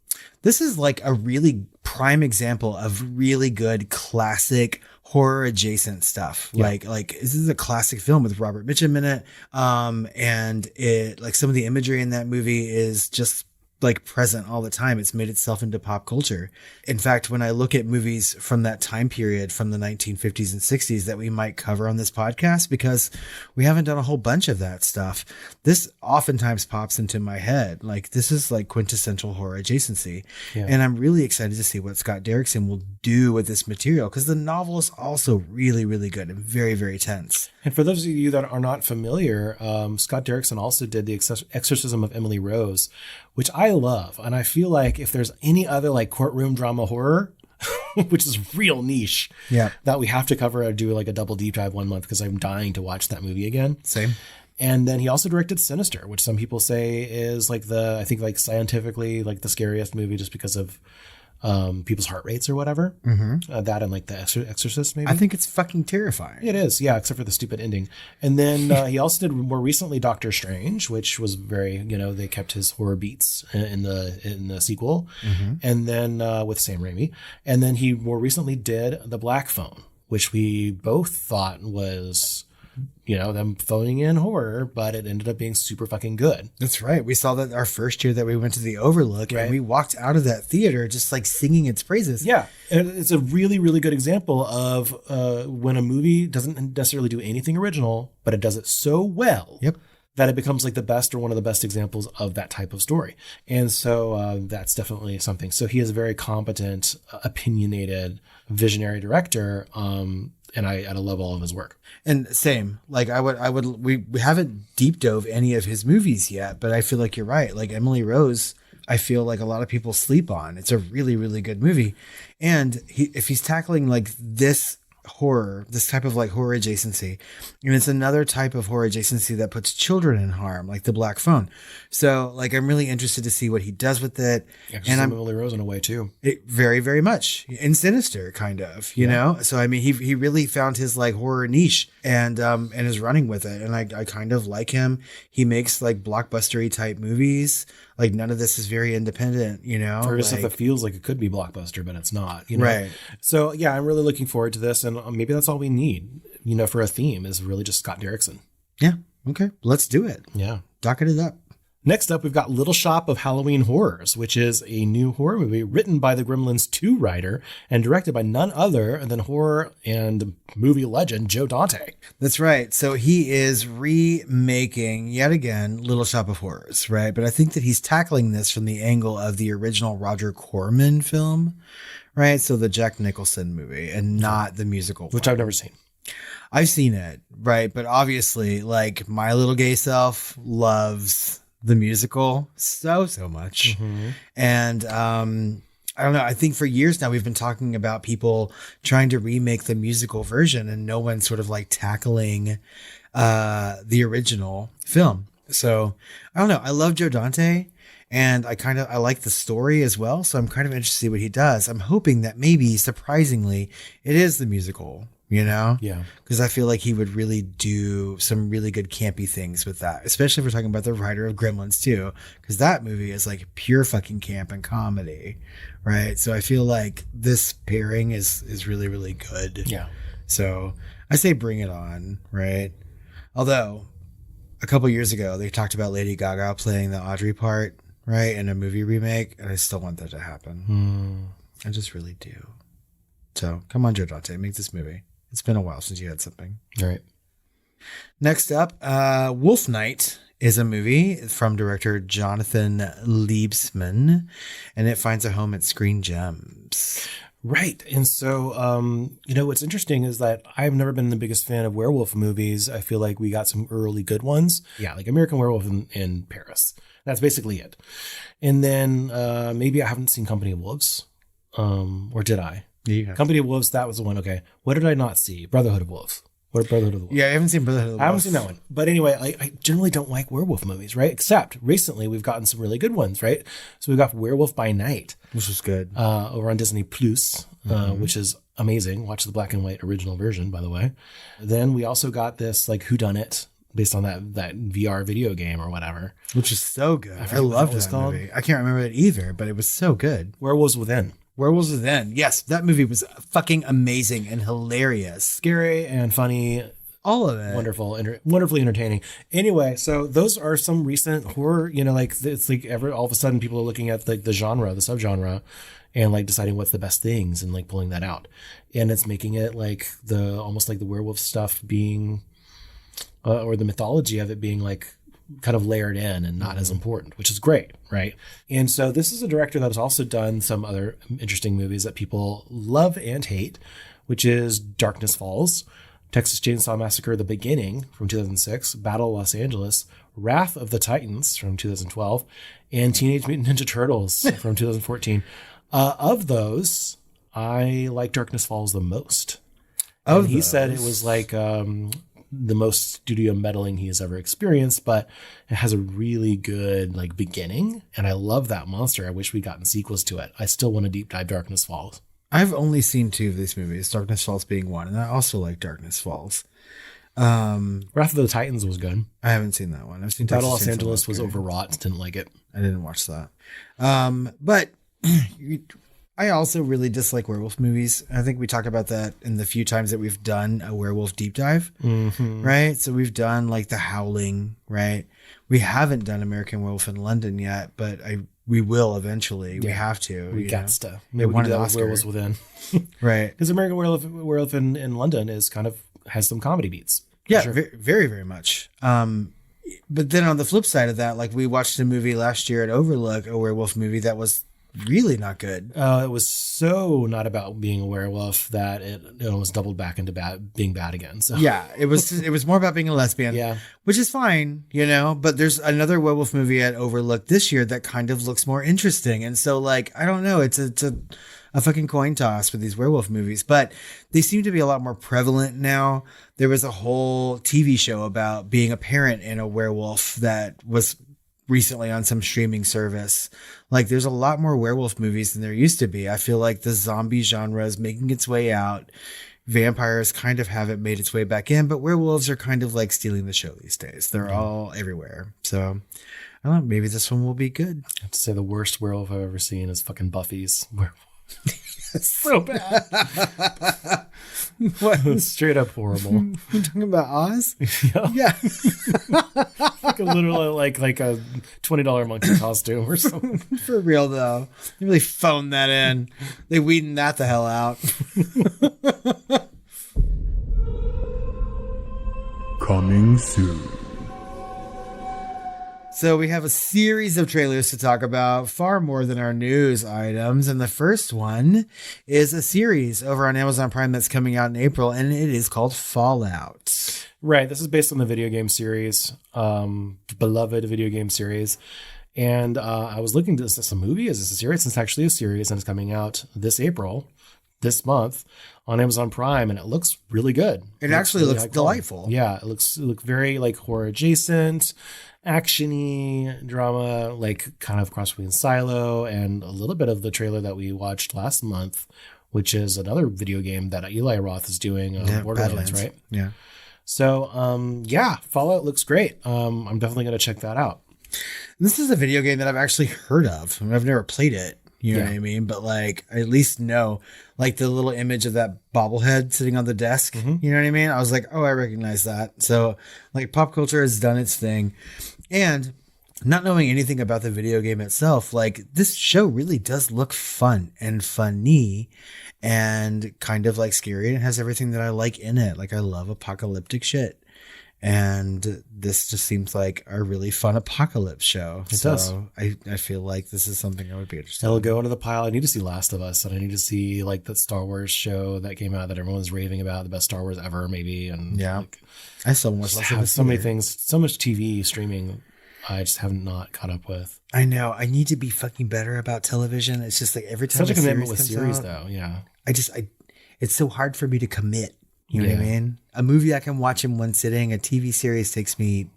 This is like a really prime example of really good classic horror adjacent stuff. Yeah. Like this is a classic film with Robert Mitchum in it. And it like some of the imagery in that movie is just like present all the time. It's made itself into pop culture. In fact, when I look at movies from that time period from the 1950s and 60s that we might cover on this podcast, because we haven't done a whole bunch of that stuff, this oftentimes pops into my head. Like this is like quintessential horror adjacency. Yeah. And I'm really excited to see what Scott Derrickson will do with this material, because the novel is also really, really good and very, very tense. And for those of you that are not familiar, Scott Derrickson also did The Exorcism of Emily Rose, which I love. And I feel like if there's any other like courtroom drama horror, which is real niche, that we have to cover or do like a double deep dive one month, because I'm dying to watch that movie again. Same. And then he also directed Sinister, which some people say is like I think like scientifically like the scariest movie just because of people's heart rates or whatever. That and like the Exorcist, maybe. I think it's fucking terrifying. It is, yeah, except for the stupid ending. And then he also did more recently Doctor Strange, which was very, they kept his horror beats in the sequel. And then with Sam Raimi. And then he more recently did The Black Phone, which we both thought was, them phoning in horror, but it ended up being super fucking good. That's right. We saw that our first year that we went to the Overlook, and we walked out of that theater just like singing its praises. Yeah. And it's a really, really good example of when a movie doesn't necessarily do anything original, but it does it so well that it becomes like the best or one of the best examples of that type of story. And so that's definitely something. So he is a very competent, opinionated, visionary director. And I love all of his work. And same, like we haven't deep dove any of his movies yet, but I feel like you're right. Like Emily Rose, I feel like a lot of people sleep on. It's a really, really good movie. And if he's tackling like this type of like horror adjacency, and it's another type of horror adjacency that puts children in harm, like The Black Phone. So like, I'm really interested to see what he does with it. And I'm Emily Rose in a way too. Very, very much. And Sinister kind of, you know? So, I mean, he really found his like horror niche and is running with it. And I kind of like him. He makes like blockbustery type movies. Like none of this is very independent, For stuff that feels like it could be blockbuster, but it's not, Right. So yeah, I'm really looking forward to this, and maybe that's all we need, for a theme is really just Scott Derrickson. Yeah. Okay. Let's do it. Yeah. Docket it up. Next up, we've got Little Shop of Halloween Horrors, which is a new horror movie written by the Gremlins 2 writer and directed by none other than horror and movie legend Joe Dante. That's right. So he is remaking, yet again, Little Shop of Horrors, right? But I think that he's tackling this from the angle of the original Roger Corman film, right? So the Jack Nicholson movie and not the musical Which I've never seen. I've seen it, right? But obviously, like, my little gay self loves the musical so much. And I don't know, I think for years now we've been talking about people trying to remake the musical version and no one's sort of like tackling the original film. So I don't know. I love Joe Dante, and I like the story as well. So I'm kind of interested to see what he does. I'm hoping that maybe surprisingly it is the musical, you know? Yeah. Because I feel like he would really do some really good campy things with that, especially if we're talking about the writer of Gremlins too, because that movie is like pure fucking camp and comedy, right? So I feel like this pairing is really, really good. Yeah. So I say bring it on, right? Although a couple years ago they talked about Lady Gaga playing the Audrey part, right, in a movie remake, and I still want that to happen. I just really do. So come on, Joe Dante, make this movie. It's been a while since you had something. All right. Next up, Wolf Night is a movie from director Jonathan Liebsman, and it finds a home at Screen Gems. Right. And so, what's interesting is that I've never been the biggest fan of werewolf movies. I feel like we got some early good ones. Yeah, like American Werewolf in Paris. That's basically it. And then maybe I haven't seen Company of Wolves. Or did I? Yeah. Company of Wolves, that was the one. Okay. What did I not see? Brotherhood of Wolves. What Brotherhood of the Wolves? Yeah, I haven't seen Brotherhood of the Wolves. I haven't seen that one. But anyway, I generally don't like werewolf movies, right? Except recently we've gotten some really good ones, right? So we got Werewolf by Night. Which was good. Over on Disney Plus, which is amazing. Watch the black and white original version, by the way. Then we also got this like whodunit based on that VR video game or whatever. Which is so good. I forget what loved that was that called. movie. I can't remember it either, but it was so good. Werewolves Within. Werewolves Within. Yes, that movie was fucking amazing and hilarious. Scary and funny. All of it. Wonderful, wonderfully entertaining. Anyway, so those are some recent horror, like it's like all of a sudden people are looking at like the genre, the subgenre, and like deciding what's the best things and like pulling that out. And it's making it like almost like the werewolf stuff being, or the mythology of it being like kind of layered in and not as important, which is great, right? And so this is a director that has also done some other interesting movies that people love and hate, which is Darkness Falls, Texas Chainsaw Massacre: The Beginning from 2006, Battle of Los Angeles, Wrath of the Titans from 2012, and Teenage Mutant Ninja Turtles from 2014. Of those, I like Darkness Falls the most. And he said it was like the most studio meddling he has ever experienced, but it has a really good like beginning, and I love that monster. I wish we'd gotten sequels to it. I still want to deep dive Darkness Falls. I've only seen 2 of these movies, Darkness Falls being one, and I also like Darkness Falls. Wrath of the Titans was good. I haven't seen that one. I've seen Battle of Los Angeles was overwrought. Didn't like it. I didn't watch that. But I also really dislike werewolf movies. I think we talked about that in the few times that we've done a werewolf deep dive, right? So we've done like The Howling, right? We haven't done American Werewolf in London yet, but we will eventually. Yeah. We have to. We got to. Maybe we can do that with Werewolves Within. Right. Because American Werewolf in London is kind of has some comedy beats. Yeah, sure. Very, very much. But then on the flip side of that, like we watched a movie last year at Overlook, a werewolf movie that was really not good. It was so not about being a werewolf that it almost doubled back into being bad again. So yeah, it was more about being a lesbian. Yeah, which is fine, But there's another werewolf movie at Overlook this year that kind of looks more interesting, and so like I don't know, it's a fucking coin toss with these werewolf movies, but they seem to be a lot more prevalent now. There was a whole TV show about being a parent in a werewolf that was recently on some streaming service. Like there's a lot more werewolf movies than there used to be. I feel like the zombie genre is making its way out. Vampires kind of haven't made its way back in, but werewolves are kind of like stealing the show these days. They're all everywhere. So I don't know, maybe this one will be good. I have to say the worst werewolf I've ever seen is fucking Buffy's werewolf. So bad. What? Straight up horrible. You're talking about Oz? Yeah. Like literally like a $20 monkey costume or something. For real though. They really phoned that in. They weeded that the hell out. Coming soon. So we have a series of trailers to talk about, far more than our news items. And the first one is a series over on Amazon Prime that's coming out in April, and it is called Fallout. Right. This is based on the video game series, beloved video game series. And I was looking, is this a movie? Is this a series? It's actually a series, and it's coming out this April. this month on Amazon Prime, and it looks really good. It actually looks high quality. delightful. Yeah, it look very like horror adjacent, actiony drama, like kind of cross between Silo and a little bit of the trailer that we watched last month, which is another video game that Eli Roth is doing, Borderlands, Badlands. right? Yeah. So, yeah, Fallout looks great. I'm definitely going to check that out. This is a video game that I've actually heard of. I mean, I've never played it. You know what I mean? But like, I at least know like the little image of that bobblehead sitting on the desk. You know what I mean? I was like, oh, I recognize that. So like pop culture has done its thing. And not knowing anything about the video game itself, like this show really does look fun and funny and kind of like scary, and has everything that I like in it. Like I love apocalyptic shit. And this just seems like a really fun apocalypse show. It does. I feel like this is something I would be interested It'll go into the pile. I need to see Last of Us, and I need to see like the Star Wars show that came out that everyone's raving about, the best Star Wars ever, maybe. And Yeah. like, I still watch Last of Us. so many things, so much TV streaming. I just have not caught up with. I know. I need to be fucking better about television. It's just like every time Such a commitment with comes series, out, though. Yeah. it's so hard for me to commit. You know what I Yeah. mean? A movie I can watch in one sitting. A TV series takes me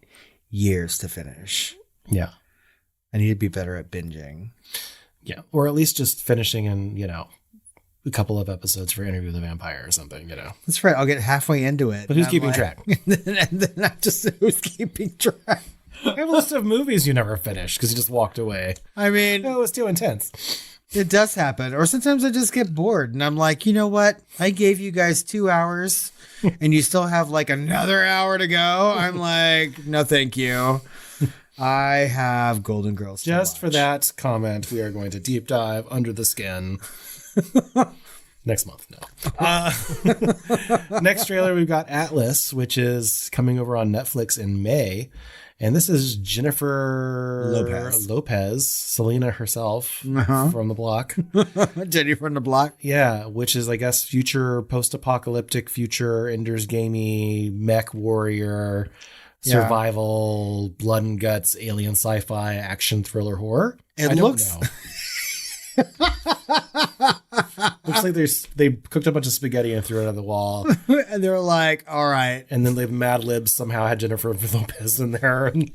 years to finish. Yeah. I need to be better at binging. Yeah. Or at least just finishing in, a couple of episodes for Interview with the Vampire or something, That's right. I'll get halfway into it. But who's and I'm keeping like- track? and then I just who's keeping track? I have a list of movies you never finished because you just walked away. I mean, Oh, it was too intense. it does happen. Or sometimes I just get bored and I'm like, you know what? I gave you guys 2 hours and you still have like another hour to go. I'm like, no, thank you. I have Golden Girls. to Just for watch. that comment, we are going to deep dive under the skin. Next month, no. Next trailer, we've got Atlas, which is coming over on Netflix in May. And this is Jennifer Lopez, Selena herself from the block. Jenny from the block. Yeah, which is, I guess, future post-apocalyptic, future Ender's Gamey, mech warrior, survival, blood and guts, alien sci-fi, action thriller horror. It I don't looks- know. Looks like they cooked a bunch of spaghetti and threw it at the wall, And they're like, all right. and then they've Mad Libs somehow had Jennifer Lopez in there. And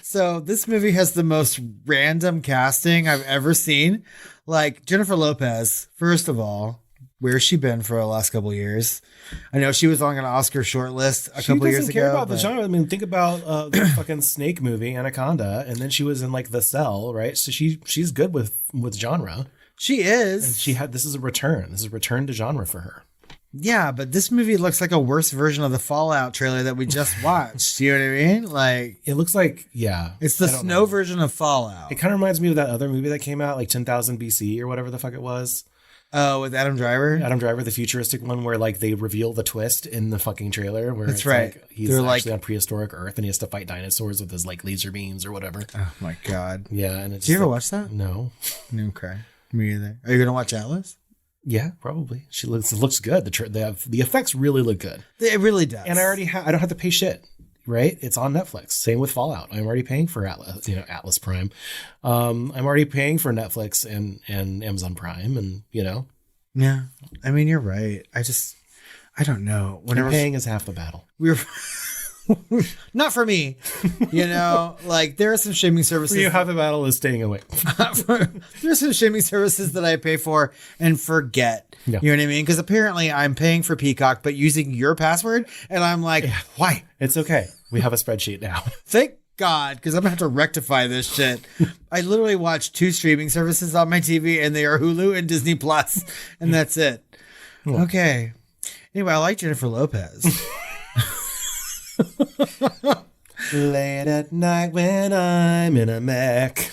So this movie has the most random casting I've ever seen. Like Jennifer Lopez, first of all, where's she been for the last couple of years? I know she was on an Oscar shortlist a couple of years care ago. about the genre. I mean, think about the fucking Snake movie, Anaconda, and then she was in like The Cell, right? So she's good with genre. She is. She had this is a return. This is a return to genre for her. Yeah, but this movie looks like a worse version of the Fallout trailer that we just watched. You know what I mean? Like It looks like it's the snow version of Fallout. It kind of reminds me of that other movie that came out, like 10,000 BC or whatever the fuck it was. Oh, with Adam Driver? Adam Driver, the futuristic one where like they reveal the twist in the fucking trailer where That's it's right. like he's They're actually like- on prehistoric Earth and he has to fight dinosaurs with his like laser beams or whatever. Oh my God. Yeah, and it's Did you ever like, watch that? No. Okay. Me either. Are you going to watch Atlas? Yeah, probably. It looks good. The effects really look good. It really does. And I don't have to pay shit, right? It's on Netflix. Same with Fallout. I'm already paying for Atlas Prime. I'm already paying for Netflix and Amazon Prime, and Yeah. I mean, you're right. I don't know. Whenever paying is half the battle. we were not for me, like there are some streaming services. Half the battle is staying awake. There's some streaming services that I pay for and forget. Yeah. You know what I mean? Because apparently I'm paying for Peacock, but using your password, and I'm like, why? It's okay. We have a spreadsheet now. Thank God, because I'm gonna have to rectify this shit. I literally watch 2 streaming services on my TV, and they are Hulu and Disney Plus, and that's it. Okay. Anyway, I like Jennifer Lopez. Late at night when I'm in a mech.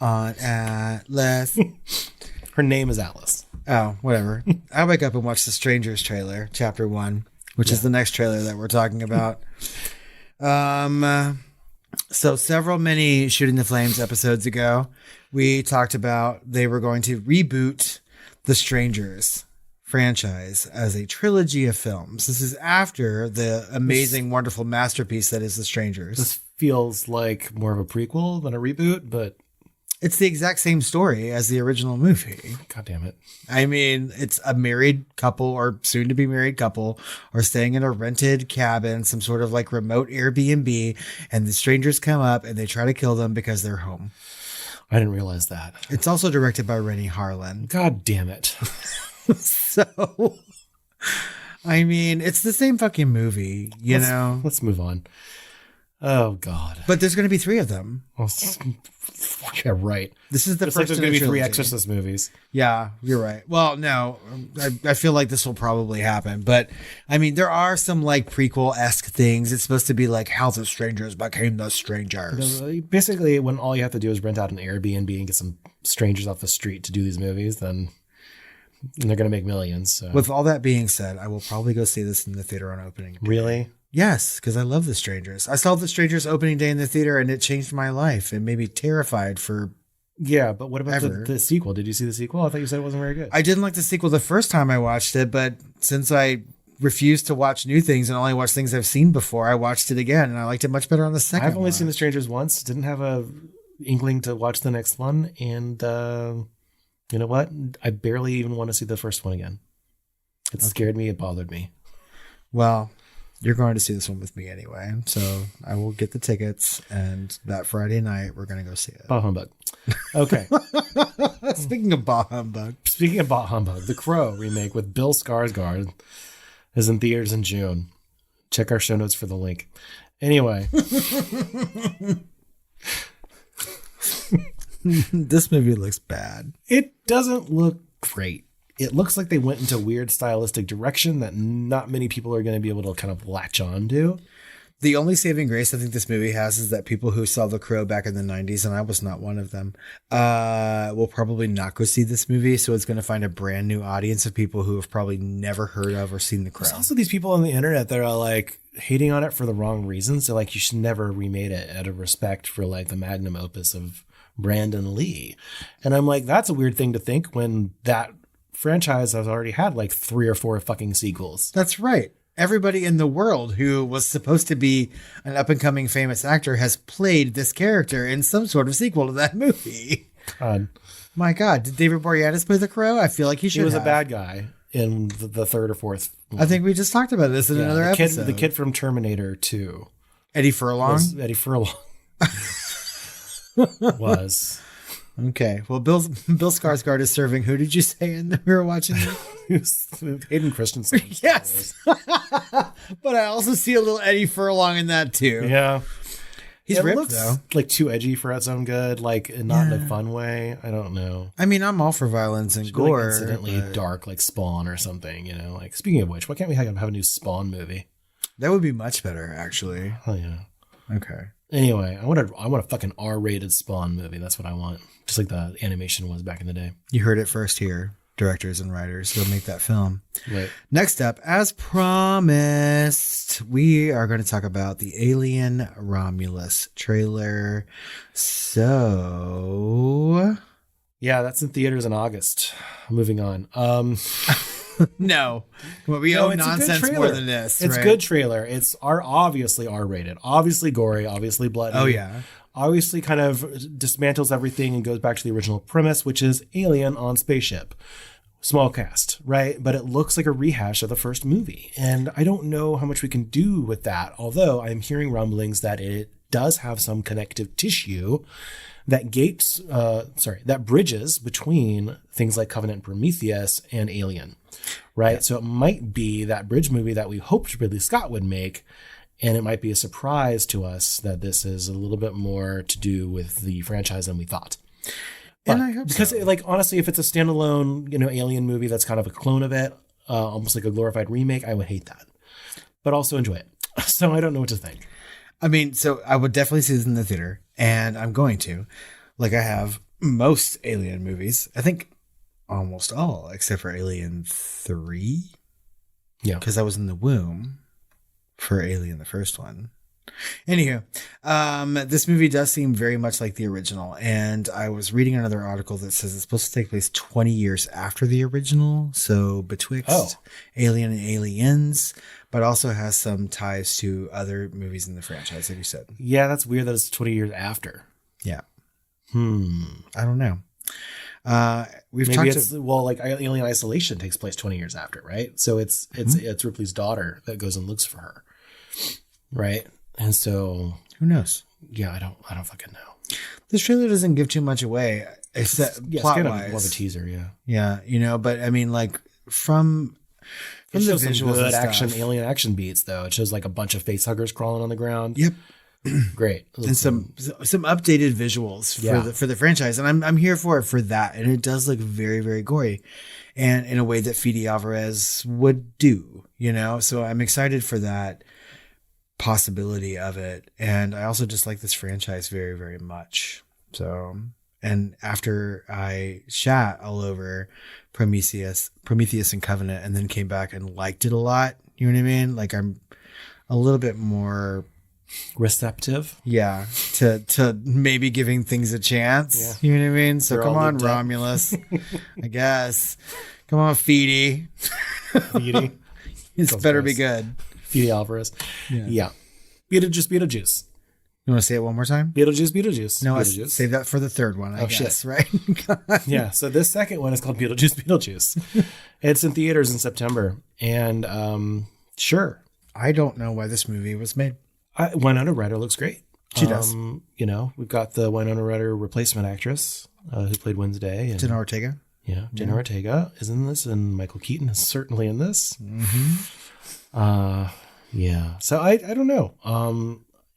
On Atlas. Her name is Alice. Oh, whatever. I wake up and watch The Strangers trailer, chapter 1, which is the next trailer that we're talking about. So many Shooting the Flames episodes ago, we talked about they were going to reboot The Strangers franchise as a trilogy of films. This is after the amazing, wonderful masterpiece that is The Strangers. This feels like more of a prequel than a reboot, but It's the exact same story as the original movie. God damn it. I mean, it's a married couple or soon to be married couple are staying in a rented cabin, some sort of like remote Airbnb, and the strangers come up and they try to kill them because they're home. I didn't realize that. It's also directed by Rennie Harlan. God damn it. So, I mean, it's the same fucking movie, you know? Let's move on. Oh, God. But there's going to be 3 of them. Well, yeah, right. This is the It's like first there's going to be 3 trilogy. Exorcist movies. Yeah, you're right. Well, no, I feel like this will probably happen. But, I mean, there are some, like, prequel-esque things. It's supposed to be like how the strangers became the strangers. Basically, when all you have to do is rent out an Airbnb and get some strangers off the street to do these movies, then they're going to make millions. So. With all that being said, I will probably go see this in the theater on opening day. Really? Yes, because I love The Strangers. I saw The Strangers opening day in the theater, and it changed my life. It made me terrified for... Yeah, but what about Ever. the sequel? Did you see the sequel? I thought you said it wasn't very good. I didn't like the sequel the first time I watched it, but since I refuse to watch new things and only watch things I've seen before, I watched it again, and I liked it much better on the second I've only one. seen The Strangers once. Didn't have a inkling to watch the next one, and you know what? I barely even want to see the first one again. It scared me. It bothered me. Well, you're going to see this one with me anyway, so I will get the tickets, and that Friday night, we're going to go see it. Bah humbug. Okay. Speaking of Bah Humbug. Speaking of bah humbug, the Crow remake with Bill Skarsgård is in theaters in June. Check our show notes for the link. Anyway. This movie looks bad. It doesn't look great. It looks like they went into weird stylistic direction that not many people are going to be able to kind of latch on to. The only saving grace I think this movie has is that people who saw The Crow back in the 90s, and I was not one of them, will probably not go see this movie. So it's going to find a brand new audience of people who have probably never heard of or seen The Crow. There's also these people on the internet that are like hating on it for the wrong reasons. They're like, you should never remade it out of respect for like the magnum opus of Brandon Lee. And I'm like, that's a weird thing to think when that franchise has already had like 3 or 4 fucking sequels. That's right. Everybody in the world who was supposed to be an up-and-coming famous actor has played this character in some sort of sequel to that movie. God. My God, did David Boreanaz play the Crow? I feel like he should He was have. a bad guy in the 3rd or 4th one. I think we just talked about this in another the kid, episode. the kid from Terminator 2 Eddie Furlong? was Eddie Furlong. was. Okay. Well, Bill Skarsgård is serving. Who did you say in we were watching this? He was Hayden Christensen. Yes. But I also see a little Eddie Furlong in that too. Yeah. He's It ripped looks though. like too edgy for its own good, like not in a fun way. I don't know. I mean, I'm all for violence and Like gore. incidentally but dark, like Spawn or something, you know. Like speaking of which, why can't we have a new Spawn movie? that would be much better, actually. Oh yeah. Okay. Anyway, I want a fucking R-rated Spawn movie. That's what I want. Just like the animation was back in the day. You heard it first here, directors and writers. Go make that film. Right. Next up, as promised, we are going to talk about the Alien Romulus trailer. So, Yeah, that's in theaters in August. Moving on. no, well, we No, owe it's a good nonsense more trailer. than this. It's a right? good trailer. It's obviously R-rated, obviously gory, obviously bloody. Oh yeah. Obviously kind of dismantles everything and goes back to the original premise, which is alien on spaceship. Small cast, right? But it looks like a rehash of the first movie. And I don't know how much we can do with that, although I'm hearing rumblings that it does have some connective tissue that that bridges between things like Covenant and Prometheus and Alien, right? Yeah. So it might be that bridge movie that we hoped Ridley Scott would make, and it might be a surprise to us that this is a little bit more to do with the franchise than we thought. But, and I hope because, so. like, honestly, if it's a standalone, Alien movie that's kind of a clone of it, almost like a glorified remake, I would hate that, but also enjoy it. So I don't know what to think. I mean, so I would definitely see this in the theater, and I'm going to, like I have most Alien movies. I think almost all, except for Alien 3. Yeah. Because I was in the womb for Alien, the first one. Anywho, this movie does seem very much like the original, and I was reading another article that says it's supposed to take place 20 years after the original, so betwixt Alien and Aliens, but also has some ties to other movies in the franchise, like you said. Yeah, that's weird that it's 20 years after. Yeah. I don't know. We've Maybe talked it's like Alien Isolation takes place 20 years after, right? So it's Ripley's daughter that goes and looks for her, right? And so who knows? Yeah, I don't fucking know. This trailer doesn't give too much away, except plot it's kind wise. of more of a teaser, yeah. Yeah, you know, but I mean, like from It the shows some visuals good and action, stuff. alien action beats, though. It shows like a bunch of face huggers crawling on the ground. Yep. Great. And some updated visuals Yeah. for the franchise, and I'm here for it for that. And it does look very, very gory, and in a way that Fede Alvarez would do, you know. So I'm excited for that possibility of it, and I also just like this franchise very, very much. So, and after I shat all over Prometheus and Covenant, and then came back and liked it a lot, you know what I mean? Like I'm a little bit more receptive. yeah, to maybe giving things a chance. Yeah. You know what I mean? So They're come all on, looped up. Romulus. I guess. Come on, Fede. Beauty. It's Sounds better gross. be good. Fede Alvarez. Yeah. Beetlejuice. You want to say it one more time? Beetlejuice. No, Beetlejuice. save that for the third one, I guess, shit. right? Yeah. So this second one is called Beetlejuice. It's in theaters in September. And sure. I don't know why this movie was made. Winona Ryder looks great. She does. You know, we've got the Winona Ryder replacement actress who played Wednesday. And, Jenna Ortega. Yeah. Jenna Ortega is in this, and Michael Keaton is certainly in this. Yeah. So I don't know.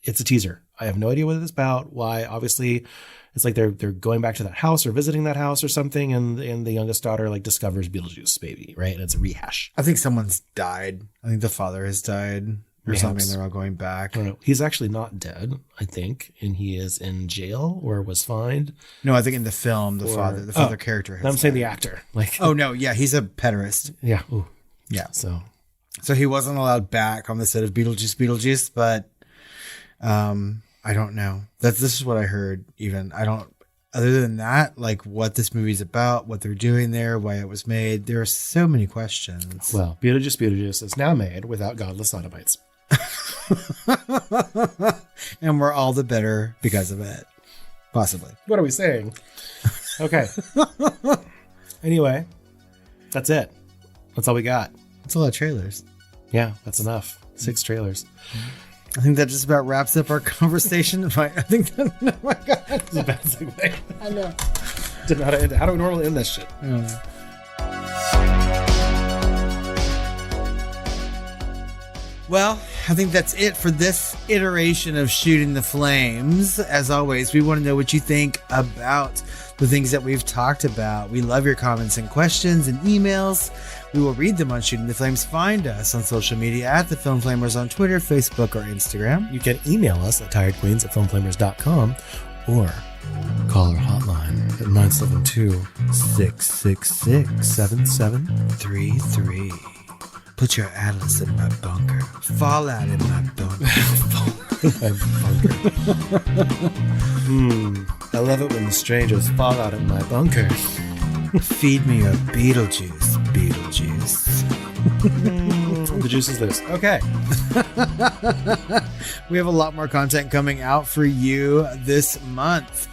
It's a teaser. I have no idea what it's about. Why? Obviously, it's like they're going back to that house or visiting that house or something, and the youngest daughter like discovers Beetlejuice baby, right? And it's a rehash. I think someone's died. I think the father has died or Perhaps. something. They're all going back. I don't know. He's actually not dead, I think, and he is in jail or was fined. No, I think in the film, the father character has I'm saying died. the actor. Like, Oh, no. Yeah, he's a pederast. yeah. Ooh. Yeah. So So he wasn't allowed back on the set of Beetlejuice, but I don't know. This is what I heard even. I don't, other than that, like what this movie's about, what they're doing there, why it was made. There are so many questions. well, Beetlejuice is now made without godless Autobites. And we're all the better because of it. Possibly. What are we saying? Okay. Anyway, that's it. That's all we got. It's a lot of trailers. Yeah, that's enough. 6 trailers. I think that just about wraps up our conversation. I think that, oh my God. It's a bad segue. I know. Didn't know how to end it. How do we normally end this shit? I don't know. Well, I think that's it for this iteration of Shooting the Flames. As always, we want to know what you think about the things that we've talked about. We love your comments and questions and emails. We will read them on Shooting the Flames. Find us on social media at The Film Flamers on Twitter, Facebook, or Instagram. You can email us at tiredqueens@filmflamers.com or call our hotline at 972-666-7733. Put your atlas in my bunker. Fall out in my bunker. I love it when the strangers fall out of my bunker. Feed me your Beetlejuice, Beetlejuice. The juice is loose. Okay. We have a lot more content coming out for you this month.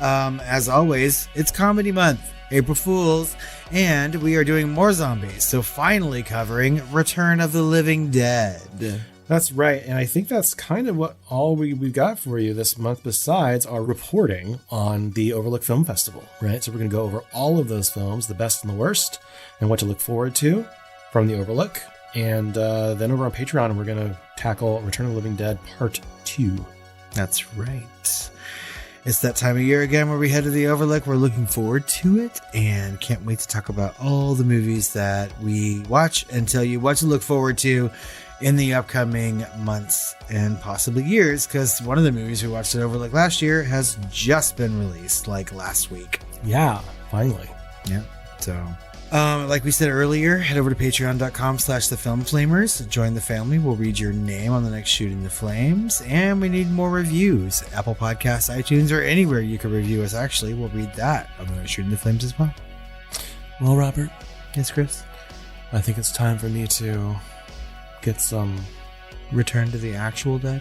As always, it's comedy month, April Fools, and we are doing more zombies. So finally covering Return of the Living Dead. That's right. And I think that's kind of what all we've got for you this month, besides our reporting on the Overlook Film Festival, right? So we're going to go over all of those films, the best and the worst, and what to look forward to from the Overlook. And then over on Patreon, we're going to tackle Return of the Living Dead Part 2. That's right. It's that time of year again where we head to the Overlook. We're looking forward to it and can't wait to talk about all the movies that we watch and tell you what to look forward to in the upcoming months and possibly years, because one of the movies we watched at Overlook last year has just been released, like last week. Yeah, finally. Yeah. So, like we said earlier, head over to patreon.com/thefilmflamers. Join the family. We'll read your name on the next Shooting the Flames. And we need more reviews. Apple Podcasts, iTunes, or anywhere you can review us. Actually, we'll read that on the next Shooting the Flames as well. Well, Robert, Yes, Chris? I think it's time for me to get some... Return to the actual dead.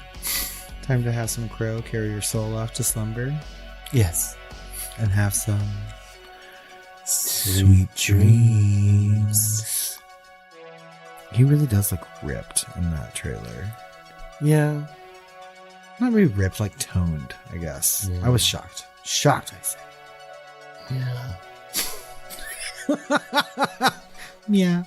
Time to have some crow carry your soul off to slumber. Yes. and have some sweet dreams. He really does look ripped in that trailer. Yeah. Not really ripped, like toned, I guess. Yeah. I was shocked. Shocked, I say. Yeah. Yeah.